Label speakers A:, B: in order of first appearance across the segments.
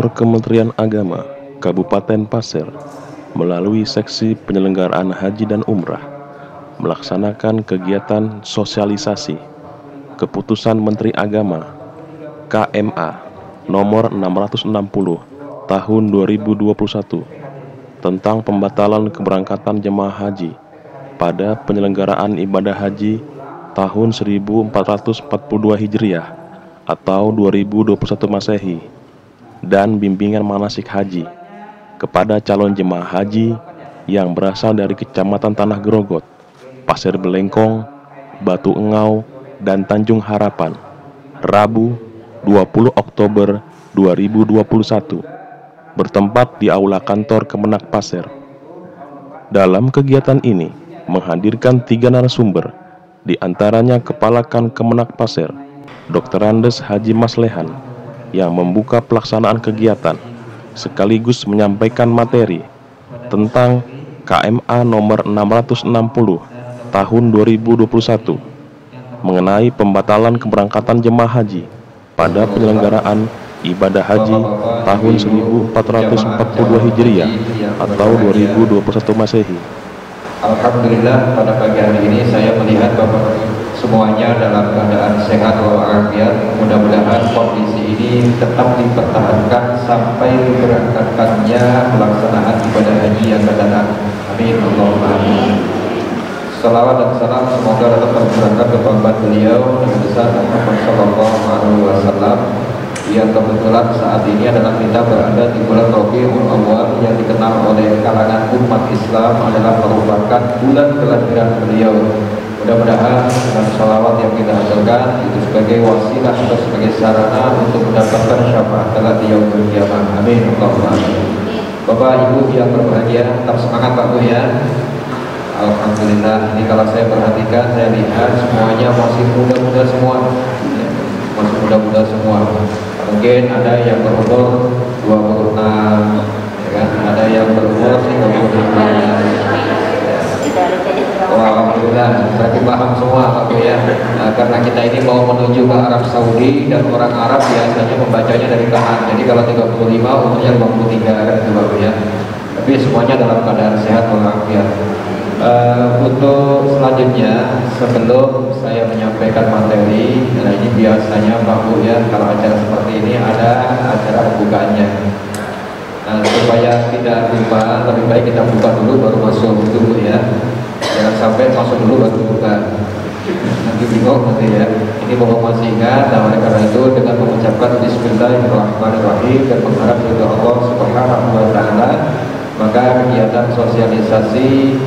A: Kantor Kementerian Agama Kabupaten Pasir melalui seksi penyelenggaraan haji dan umrah melaksanakan kegiatan sosialisasi Keputusan Menteri Agama KMA nomor 660 tahun 2021 tentang pembatalan keberangkatan jemaah haji pada penyelenggaraan ibadah haji tahun 1442 Hijriah atau 2021 Masehi dan bimbingan manasik haji kepada calon jemaah haji yang berasal dari Kecamatan Tanah Grogot, Pasir Belengkong, Batu Engau, dan Tanjung Harapan, Rabu 20 Oktober 2021, bertempat di Aula Kantor Kemenak Pasir. Dalam kegiatan ini, menghadirkan 3 narasumber, di antaranya Kepala Kan Kemenak Pasir, Dr. Andes Haji Maslehan, yang membuka pelaksanaan kegiatan, sekaligus menyampaikan materi tentang KMA nomor 660 tahun 2021 mengenai pembatalan keberangkatan jemaah haji pada penyelenggaraan ibadah haji tahun 1442 Hijriah atau 2021 Masehi.
B: Alhamdulillah, pada pagi hari ini saya melihat Bapak semuanya dalam keadaan sehat walafiat. Mudah-mudahan kondisi ini tetap dipertahankan sampai diberangkatkannya pelaksanaan ibadah haji yang akan datang. Amin Allahumma amin. Salawat dan salam semoga tetap tercurahkan kepada beliau Nabi besar Muhammad Sallallahu Alaihi Wasallam, yang kebetulan saat ini adalah kita berada di bulan Rabiul Awwal yang dikenal oleh kalangan umat Islam adalah merupakan bulan kelahiran beliau. Mudah-mudahan dengan salawat yang kita hasilkan itu sebagai wasilah atau sebagai sarana untuk mendapatkan syafaat kelak di yaumul qiyamah. Amin Allahumma amin. Bapak Ibu yang berbahagia, tetap semangat Pak Bu ya. Alhamdulillah, ini kalau saya perhatikan, saya lihat semuanya masih muda-muda semua, masih muda-muda semua. Mungkin ada yang berumur 26, ya kan? Ada yang berumur 35. Alhamdulillah, berarti paham semua Pak Bu ya. Nah, karena kita ini mau menuju ke Arab Saudi dan orang Arab biasanya membacanya dari kanan. Jadi kalau 35 umurnya 53 kan itu Pak Bu ya. Tapi semuanya dalam keadaan sehat walafiat. Untuk selanjutnya, sebelum saya menyampaikan materi, nah ini biasanya Pak Bu ya, kalau acara seperti ini ada acara pembukaannya. Nah, supaya tidak lupa, lebih baik kita buka dulu baru masuk dulu ya. Jangan sampai masuk dulu baru buka, nanti bingung nanti ya. Ini Bapak masih ingat, nah oleh karena itu dengan mengucapkan Bismillahirrahmanirrahim dan mengharap ridho Allah Subhanahu wa Ta'ala, maka kegiatan sosialisasi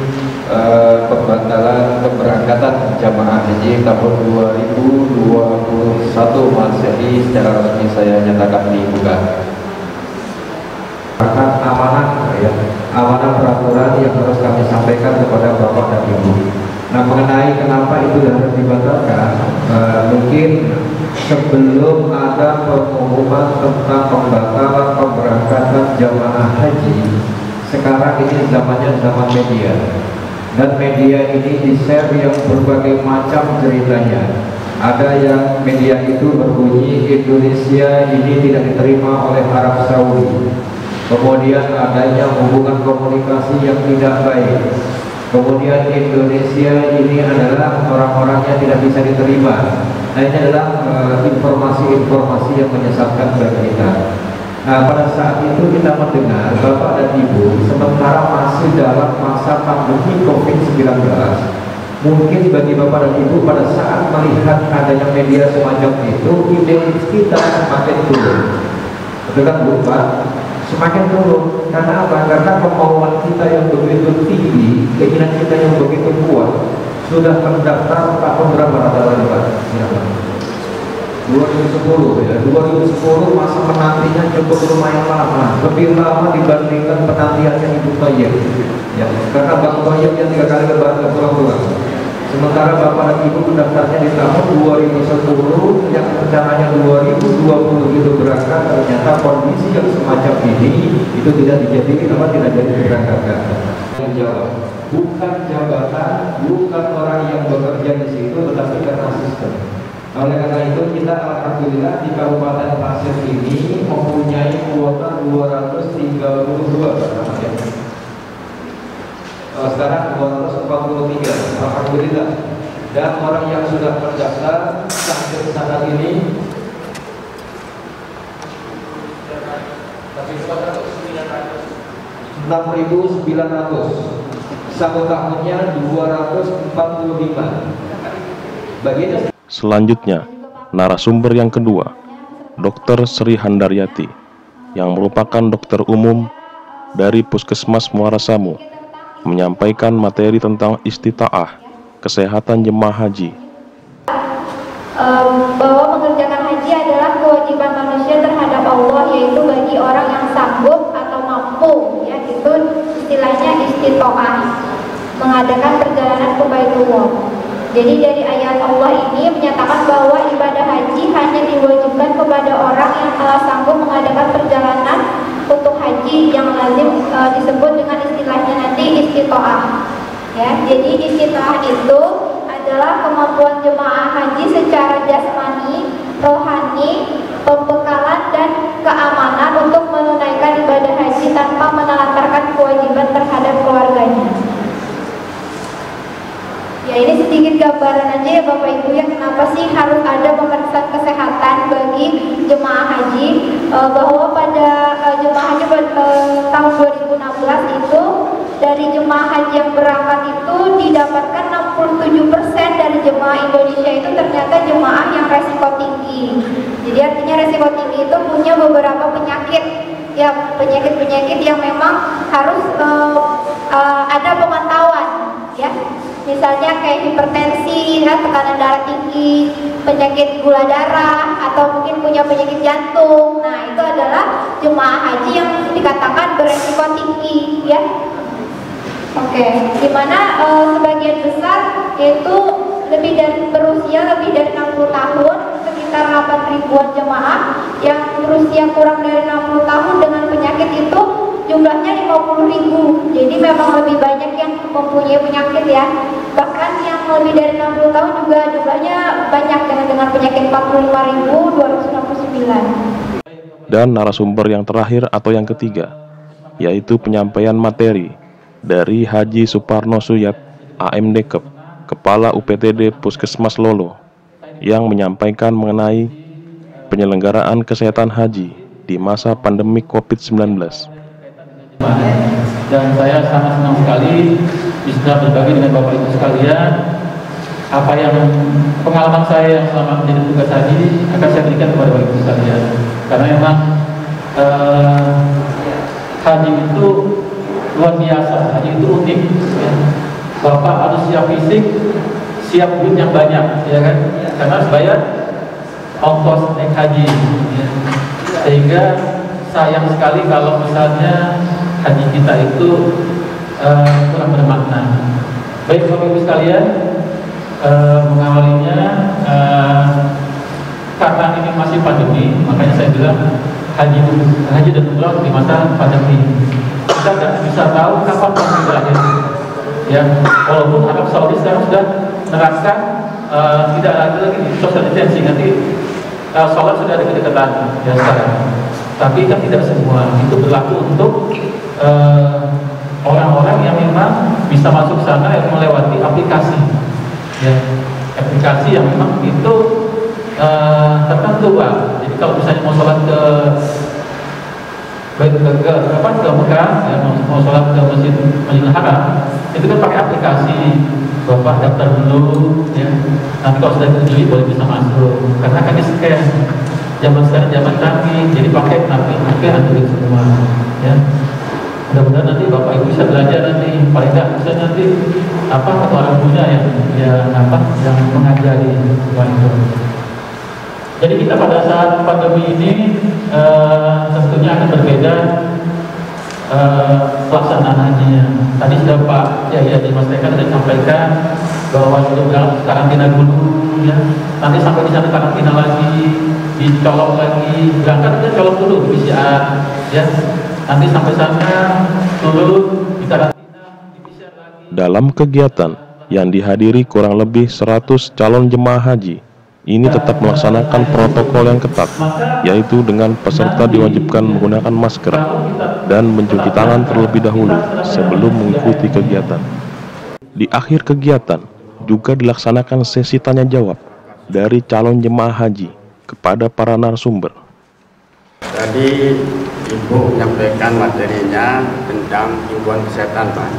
B: pembatalan keberangkatan jamaah haji tahun 2021 Masehi secara resmi saya nyatakan dibuka. Akan amanah ya, amanah peraturan yang harus kami sampaikan kepada Bapak dan Ibu. Nah, mengenai kenapa itu harus dibatalkan, mungkin sebelum ada pengumuman tentang pembatalan keberangkatan jamaah haji, sekarang ini zamannya zaman media, dan media ini di-share yang berbagai macam ceritanya. Ada yang media itu berbunyi Indonesia ini tidak diterima oleh Arab Saudi, kemudian adanya hubungan komunikasi yang tidak baik, kemudian Indonesia ini adalah orang-orangnya tidak bisa diterima. Nah, ini adalah informasi-informasi yang menyesatkan bagi kita. Nah, pada saat itu kita mendengar Bapak dan Ibu sementara masih dalam masa pandemi COVID-19, mungkin bagi Bapak dan Ibu pada saat melihat adanya media semacam itu, identitas kita semakin turun. Betul kan Bu Pak? Semakin turun. Karena apa? Karena kemauan kita yang begitu tinggi, keinginan kita yang begitu kuat. Sudah mendaftar tahun berapa rata-rata Pak? 2010 ya. 2010 masa menantinya cukup lumayan lama, lebih lama dibandingkan penantiannya Ibu Toyib ya, karena Bang Toyib yang 3 kali lebaran ke pulang-pulang. Sementara Bapak dan Ibu mendaftarnya di tahun 2010 yang rencananya 2020 itu berangkat, ternyata kondisi yang semacam ini itu tidak tidak jadi diberangkatkan. Menjawab, bukan jabatan, bukan orang yang bekerja di situ, tetapi karena sistem. Oleh karena itu kita alhamdulillah di Kabupaten Pasir ini mempunyai kuota orang yang sudah terdaftar sampai saat ini 6.900, satu tahunnya 245.
A: Selanjutnya, narasumber yang kedua, Dr. Sri Handaryati, yang merupakan dokter umum dari Puskesmas Muara Samu, menyampaikan materi tentang istita'ah, kesehatan jemaah haji.
C: Bahwa mengerjakan haji adalah kewajiban manusia terhadap Allah, yaitu bagi orang yang sanggup atau mampu, ya, itu istilahnya istita'ah, mengadakan perjalanan ke Baitullah. Jadi dari ayat Allah ini menyatakan bahwa ibadah haji hanya diwajibkan kepada orang yang telah sanggup mengadakan perjalanan untuk haji yang lazim disebut dengan istilahnya nanti istita'ah. Ya, jadi istita'ah itu adalah kemampuan jemaah haji secara jasmani, rohani, pembekalan dan keamanan untuk menunaikan ibadah haji tanpa menelantarkan kewajiban terhadap keluarganya. Ya, ini sedikit gambaran aja ya Bapak Ibu ya, kenapa sih harus ada pemeriksaan kesehatan bagi jemaah haji. Bahwa pada jemaah haji tahun 2016 itu, dari jemaah haji yang berangkat itu didapatkan 67% dari jemaah Indonesia itu ternyata jemaah yang resiko tinggi. Jadi artinya resiko tinggi itu punya beberapa penyakit, ya, penyakit-penyakit yang memang harus ada pemantauan, ya. Misalnya kayak hipertensi, ya, tekanan darah tinggi, penyakit gula darah, atau mungkin punya penyakit jantung. Nah, itu adalah jemaah haji yang dikatakan beresiko tinggi, ya. Oke, dimana sebagian besar yaitu berusia lebih dari 60 tahun, sekitar 8.000-an jemaah yang berusia kurang dari 60 tahun dengan penyakit itu jumlahnya 50.000. Jadi memang lebih banyak yang mempunyai penyakit, ya. Bahkan yang lebih dari 60 tahun juga jumlahnya banyak dengan penyakit 45.269.
A: Dan narasumber yang terakhir atau yang ketiga, yaitu penyampaian materi dari Haji Suparno Suyat, AMD Kep, Kepala UPTD Puskesmas Lolo, yang menyampaikan mengenai penyelenggaraan kesehatan haji di masa pandemi COVID-19.
D: Dan saya sangat senang sekali bisa berbagi dengan Bapak Ibu sekalian apa yang pengalaman saya yang selama menjadi tugas haji akan saya berikan kepada Bapak Ibu sekalian. Karena memang haji itu luar biasa, haji itu unik, ya. Bapak harus siap fisik, siap duit yang banyak, ya kan? Karena harus bayar ongkos naik haji, ya. Sehingga sayang sekali kalau misalnya haji kita itu kurang bermakna. Baik Bapak Ibu sekalian, mengawalinya karena ini masih pandemi, makanya saya bilang haji dan umrah di masa pandemi. Kita tidak bisa tahu kapan pandemi berakhir. Ya, walaupun Arab Saudi sekarang sudah menerapkan tidak ada lagi social distancing, nanti sholat sudah ada kedekatan, ya sekarang. Tapi kan tidak semua itu berlaku untuk orang-orang yang memang bisa masuk sana yang melewati aplikasi, ya, aplikasi yang memang itu tertentu, Pak. Jadi kalau misalnya mau sholat ke Mekah, ya, mau sholat ke Masjidil Haram, itu kan pakai aplikasi. Bapak daftar dulu, ya. Nanti kalau sudah disetujui boleh bisa masuk. Karena akan di-scan. Zaman sekarang zaman canggih, jadi pakai Android semua, ya. Mudah-mudahan nanti Bapak Ibu bisa belajar nanti, paling tidak bisa nanti atau orang punya yang mengajari semua itu. Jadi kita pada saat pandemi ini tentunya akan berbeda pelaksanaan hajinya. Tadi sudah Pak Yahya dimastikan dan sampaikan bahwa sudah karantina dulu, ya. Nanti sampai di sana karantina lagi, dicolok lagi, berangkat kita colok dulu di PCR, ya. Nanti sampai sana turun di karantina, di PCR lagi.
A: Dalam kegiatan yang dihadiri kurang lebih 100 calon jemaah haji, ini tetap melaksanakan protokol yang ketat, yaitu dengan peserta diwajibkan menggunakan masker dan mencuci tangan terlebih dahulu sebelum mengikuti kegiatan. Di akhir kegiatan, juga dilaksanakan sesi tanya jawab dari calon jemaah haji kepada para narasumber.
E: Tadi Ibu menyampaikan materinya tentang himbauan kesehatan, Pak.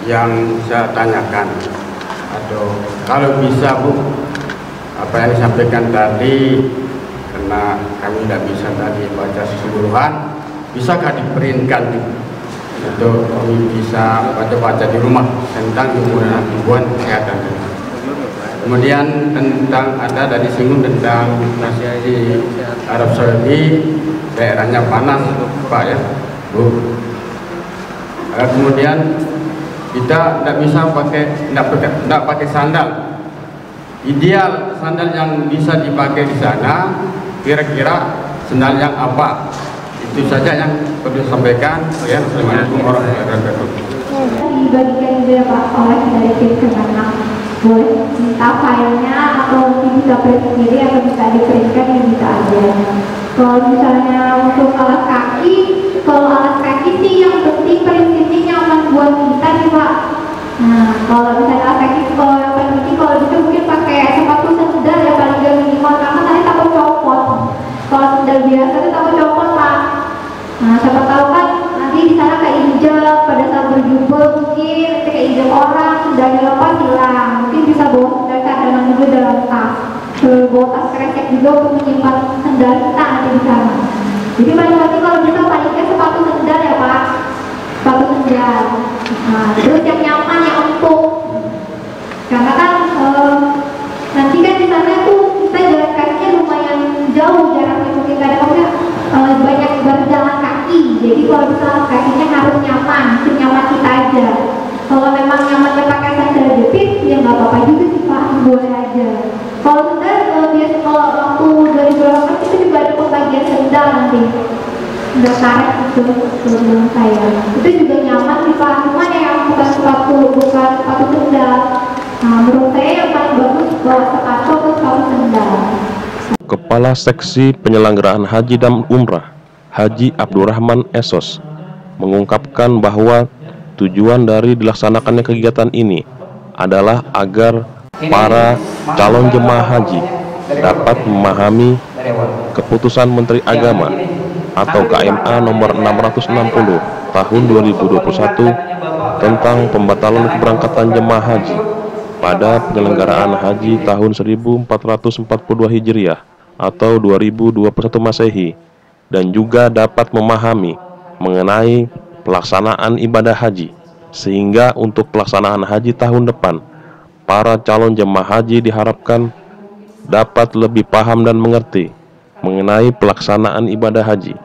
E: Yang saya tanyakan, kalau bisa Bu, apa yang disampaikan tadi, karena kami tidak bisa tadi baca keseluruhan, bisakah diprintkan untuk kami bisa baca-baca di rumah tentang himbauan kesehatan. Kemudian tentang ada tadi singgung tentang di Arab Saudi, daerahnya panas, Pak ya, Bu. Kemudian kita tidak bisa pakai sandal. Ideal sandal yang bisa dipakai di sana, kira-kira sandal yang apa? Itu saja yang perlu disampaikan. Ya, Assalamualaikum warahmatullahi wabarakatuh.
C: Dibagikan juga Pak oleh dari tim Kemenak. Boleh minta filenya atau bisa print sendiri atau bisa diprintkan, ya bisa aja. Kalau misalnya untuk alas kaki, sih yang penting prinsipnya nyaman buat kita nih Pak. Nah, kalau misalnya alas kaki, kalau yang paling penting kalau bisa mungkin pakai sepatu sandal ya paling gak minimal, karena tadi takut copot. Kalau sandal biasa itu takut copot Pak. Nah, siapa tahu kan nanti di sana keinjek pada saat berjumpa, mungkin keinjek orang, sandalnya lepas hilang. Mungkin bisa bawa sandal cadangan juga dalam tas. Bawa tas kresek juga untuk menyimpan sandal kita nanti di sana. Jadi paling kalau bisa palingnya sepatu sandal ya Pak, sepatu sandal. Nah, terus yang nyaman, yang empuk. Karena kan nanti kan di sana tuh kita jalan kakinya lumayan jauh jaraknya, mungkin kadang-kadang banyak berjalan kaki. Jadi kalau bisa kakinya harus nyaman, senyaman kita aja. Kalau memang nyamannya pakai sandal jepit, ya nggak apa-apa juga sih Pak, boleh aja. Kalau sandal biasa kalau waktu 2018 itu juga ada pembagian sandal nanti. Sandal karet itu sebelum saya. Itu juga nyaman sih Pak, cuma yang bukan sepatu sandal. Nah, menurut saya yang paling bagus bawa sepatu atau sepatu sandal.
A: Kepala Seksi Penyelenggaraan Haji dan Umrah, Haji Abdurrahman Esos, mengungkapkan bahwa tujuan dari dilaksanakannya kegiatan ini adalah agar para calon jemaah haji dapat memahami keputusan Menteri Agama atau KMA nomor 660 tahun 2021 tentang pembatalan keberangkatan jemaah haji pada penyelenggaraan haji tahun 1442 Hijriah atau 2021 Masehi, dan juga dapat memahami mengenai pelaksanaan ibadah haji, sehingga untuk pelaksanaan haji tahun depan para calon jemaah haji diharapkan dapat lebih paham dan mengerti mengenai pelaksanaan ibadah haji.